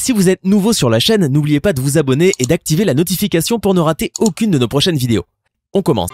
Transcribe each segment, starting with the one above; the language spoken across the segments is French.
Si vous êtes nouveau sur la chaîne, n'oubliez pas de vous abonner et d'activer la notification pour ne rater aucune de nos prochaines vidéos. On commence.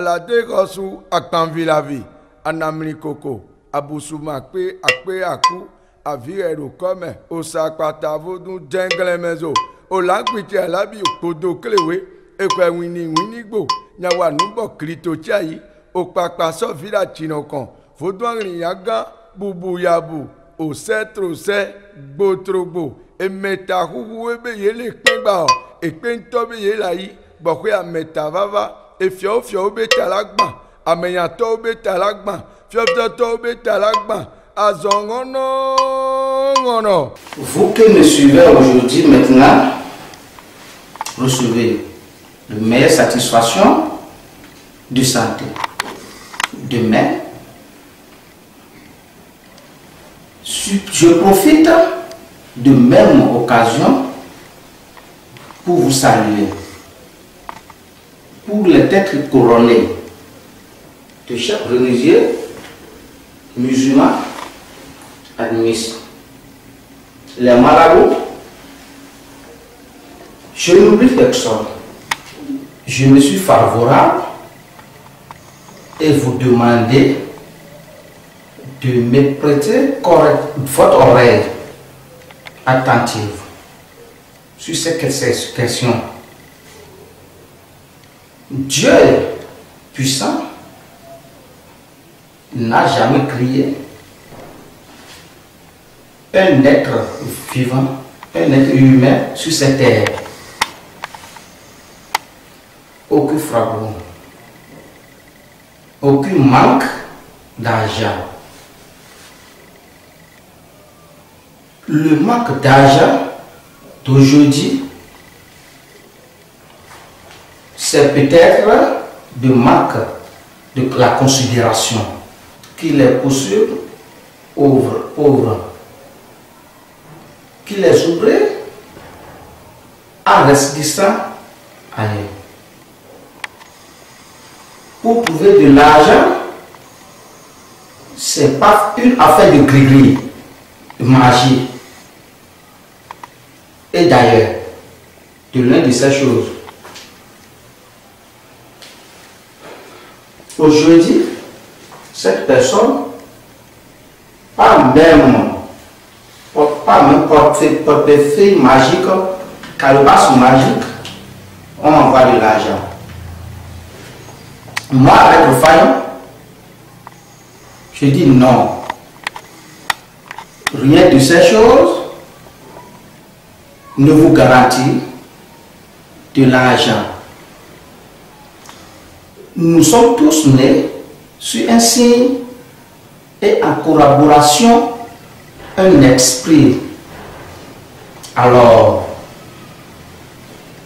La dégossou akpanvi la vie, anamli koko, aboussouma pe akpe akou, avirero comme, au sakwata vodou djengle mezo, au languité la bi kodo klewe, et quoi winni gbo, nyawa nubo krito chai, au papa so vila chinokon, vodouan yaga, boubou yabou, au setro se, botrobo, et meta hubu ebe yele kengba, et pentobe yelayi, bokwe a meta vava, et fio be talagba amenyato be talagba fio be talagba azongono. Vous que me suivez aujourd'hui maintenant, recevez de meilleure satisfaction de santé. Demain, je profite de même occasion pour vous saluer. Pour les têtes couronnées de chaque religieux musulman admis. Les marabouts, je n'oublie personne. Je me suis favorable et vous demandez de me prêter votre oreille attentive sur ces questions. Dieu puissant n'a jamais créé un être vivant, un être humain sur cette terre. Aucun fragment, aucun manque d'argent. Le manque d'argent d'aujourd'hui, c'est peut-être de manque de la considération qui les poursuit pauvres, qui les oublie en restant ailleurs. Pour trouver de l'argent, ce n'est pas une affaire de gris-gris, de magie. Et d'ailleurs, de l'une de ces choses, aujourd'hui, cette personne, pas même portefeuille magique, calebasse magique, on envoie de l'argent. Moi, avec le faillon, je dis non. Rien de ces choses ne vous garantit de l'argent. Nous sommes tous nés sur un signe et en collaboration un esprit. Alors,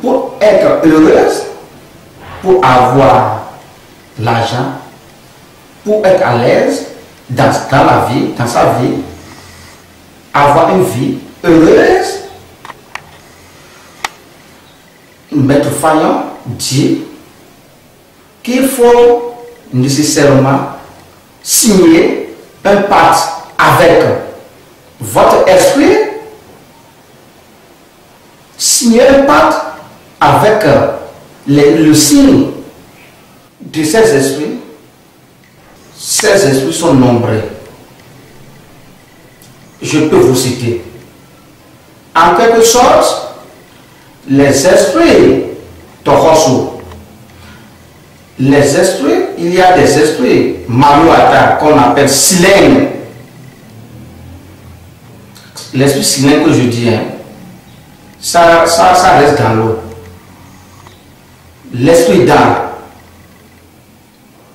pour être heureuse, pour avoir l'argent, pour être à l'aise dans la vie, dans sa vie, avoir une vie heureuse, Maître Fayon dit qu'il faut nécessairement signer un pacte avec votre esprit, signer un pacte avec le signe de ces esprits. Ces esprits sont nombreux. Je peux vous citer. En quelque sorte, les esprits Tokosu. Les esprits, il y a des esprits Maruata qu'on appelle silène. L'esprit silène que je dis, hein, ça reste dans l'eau. L'esprit d'âme,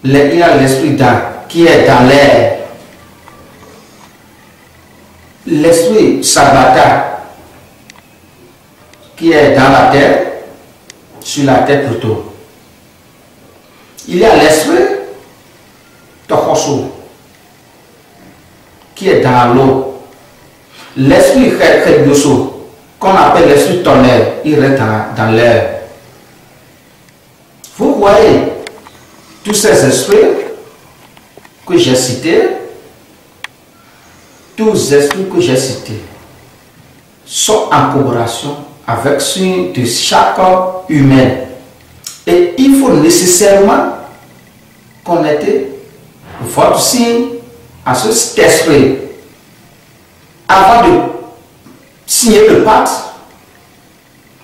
il y a l'esprit d'âme qui est dans l'air. L'esprit Sabata qui est dans la terre, sur la terre plutôt. Il y a l'esprit Tokosu qui est dans l'eau. L'esprit Khedoso qu'on appelle l'esprit tonnerre, il reste dans l'air. Vous voyez, tous ces esprits que j'ai cités, tous les esprits que j'ai cités sont en collaboration avec ceux de chaque humain. Et il faut nécessairement connecter votre signe à cet esprit avant de signer le pacte.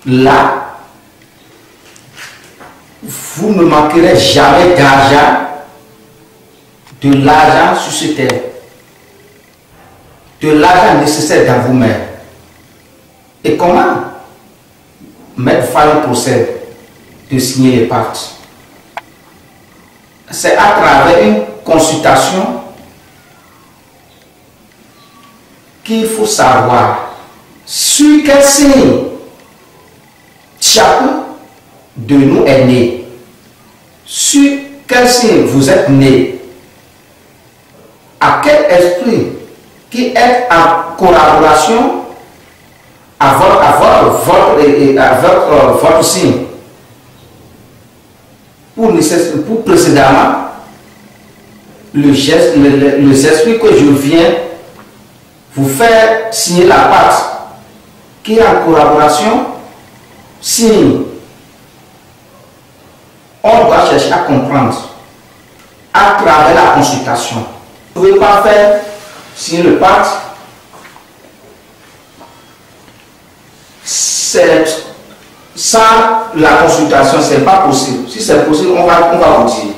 Là, vous ne manquerez jamais d'argent, de l'argent sur cette terre, de l'argent nécessaire dans vous-même. Et comment Maître Fayon procède de signer les pactes? C'est à travers une consultation qu'il faut savoir sur quel signe chacun de nous est né. Sur quel signe vous êtes né. À quel esprit qui est en collaboration avec votre signe. Pour précédemment, les esprits que je viens vous faire signer la pacte qui est en collaboration, signe. On doit chercher à comprendre à travers la consultation. Vous ne pouvez pas faire signer le pacte. Sans la consultation, ce n'est pas possible. Si c'est possible, on va vous dire.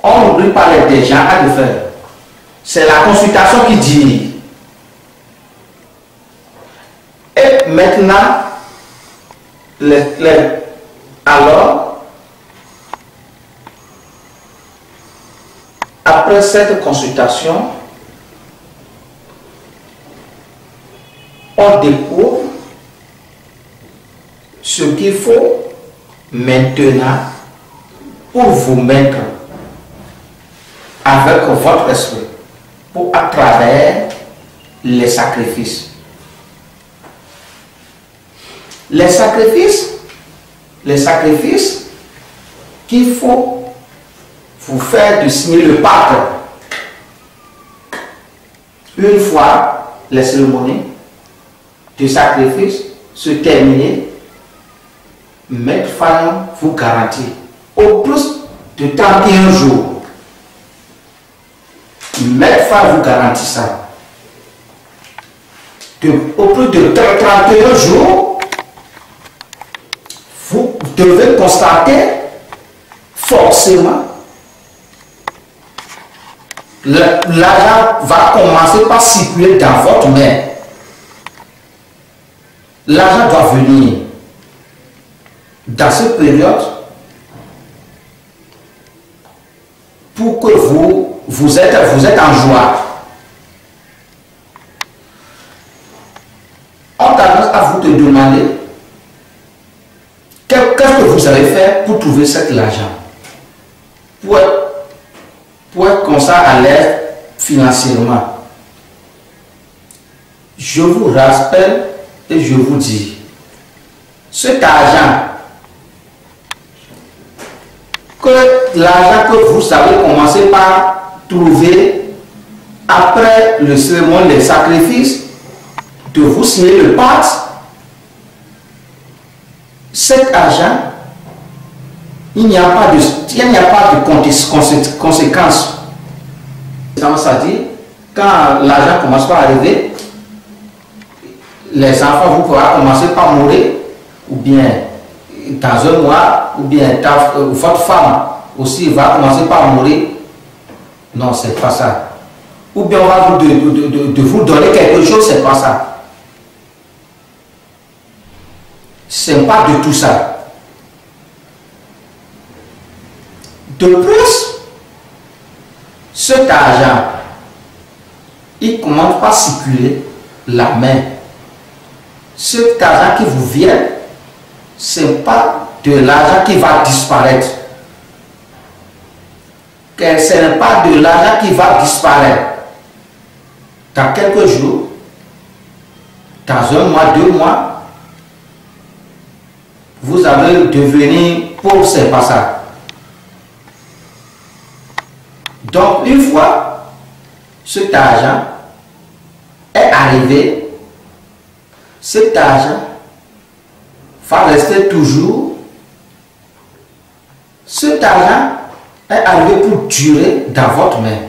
On n'oublie pas les gens à le faire. C'est la consultation qui dit. Et maintenant, alors, après cette consultation, on découvre ce qu'il faut maintenant pour vous mettre avec votre esprit, pour à travers les sacrifices. Les sacrifices qu'il faut vous faire de signer le pacte. Une fois les cérémonies de sacrifice se terminer, Maître Fayon vous garantit au plus de 31 jours. Maître Fayon vous garantit ça. Au plus de 31 jours, vous devez constater forcément l'argent va commencer par circuler dans votre main. L'argent doit venir. Dans cette période, pour que vous êtes en joie. On tendance à vous demander qu'est-ce que vous allez faire pour trouver cet argent, pour être comme ça à l'aise financièrement. Je vous rappelle et je vous dis, cet argent, l'argent que vous avez commencé par trouver après le cérémonie des sacrifices, de vous signer le pacte, cet argent, il n'y a pas de conséquences. Ça dit, quand l'argent commence par arriver, les enfants, vous pourrez commencer par mourir, ou bien dans un mois, ou bien votre femme aussi va commencer par mourir. Non, c'est pas ça. Ou bien on va de vous donner quelque chose, c'est pas ça. C'est pas de tout ça. De plus, cet argent, il commence par circuler la main. Cet argent qui vous vient, ce n'est pas de l'argent qui va disparaître. Ce n'est pas de l'argent qui va disparaître. Dans quelques jours, dans 1 mois, 2 mois, vous allez devenir pauvre, c'est pas ça. Donc, une fois cet argent est arrivé, cet argent va rester toujours. Cet argent est arrivé pour durer dans votre main.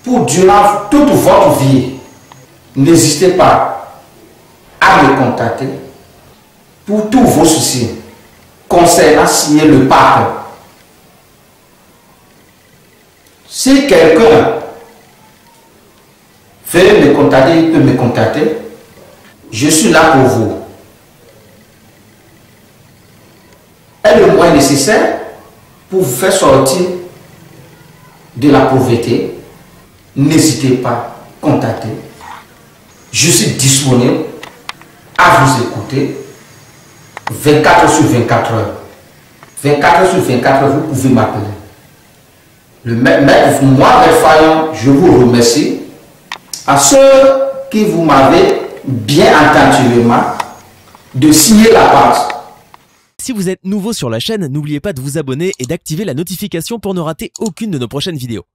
Pour durer toute votre vie. N'hésitez pas à me contacter pour tous vos soucis concernant signer le pacte. Si quelqu'un veut me contacter, il peut me contacter. Je suis là pour vous. Et le moyen nécessaire pour vous faire sortir de la pauvreté, n'hésitez pas à contacter. Je suis disponible à vous écouter 24 sur 24 heures. 24 sur 24 heures, vous pouvez m'appeler. Le maître, moi, Maître Fayon, je vous remercie. À ceux qui vous m'avez bien attentivement de signer la pacte. Si vous êtes nouveau sur la chaîne, n'oubliez pas de vous abonner et d'activer la notification pour ne rater aucune de nos prochaines vidéos.